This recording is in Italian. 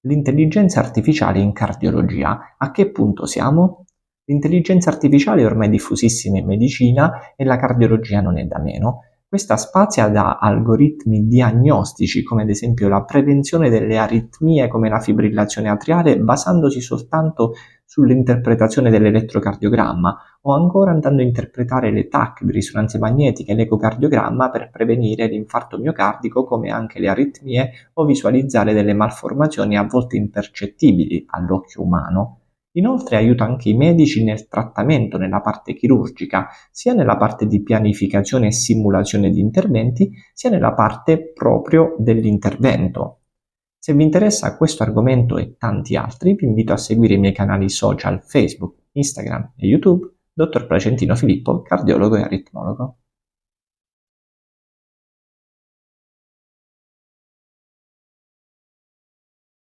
L'intelligenza artificiale in cardiologia, a che punto siamo? L'intelligenza artificiale è ormai diffusissima in medicina e la cardiologia non è da meno. Questa spazia da algoritmi diagnostici, come ad esempio la prevenzione delle aritmie come la fibrillazione atriale, basandosi soltanto sull'interpretazione dell'elettrocardiogramma, o ancora andando a interpretare le TAC di risonanza magnetica e l'ecocardiogramma per prevenire l'infarto miocardico come anche le aritmie o visualizzare delle malformazioni a volte impercettibili all'occhio umano. Inoltre aiuta anche i medici nel trattamento, nella parte chirurgica, sia nella parte di pianificazione e simulazione di interventi, sia nella parte proprio dell'intervento. Se vi interessa questo argomento e tanti altri, vi invito a seguire i miei canali social Facebook, Instagram e YouTube, Dr. Placentino Filippo, cardiologo e aritmologo.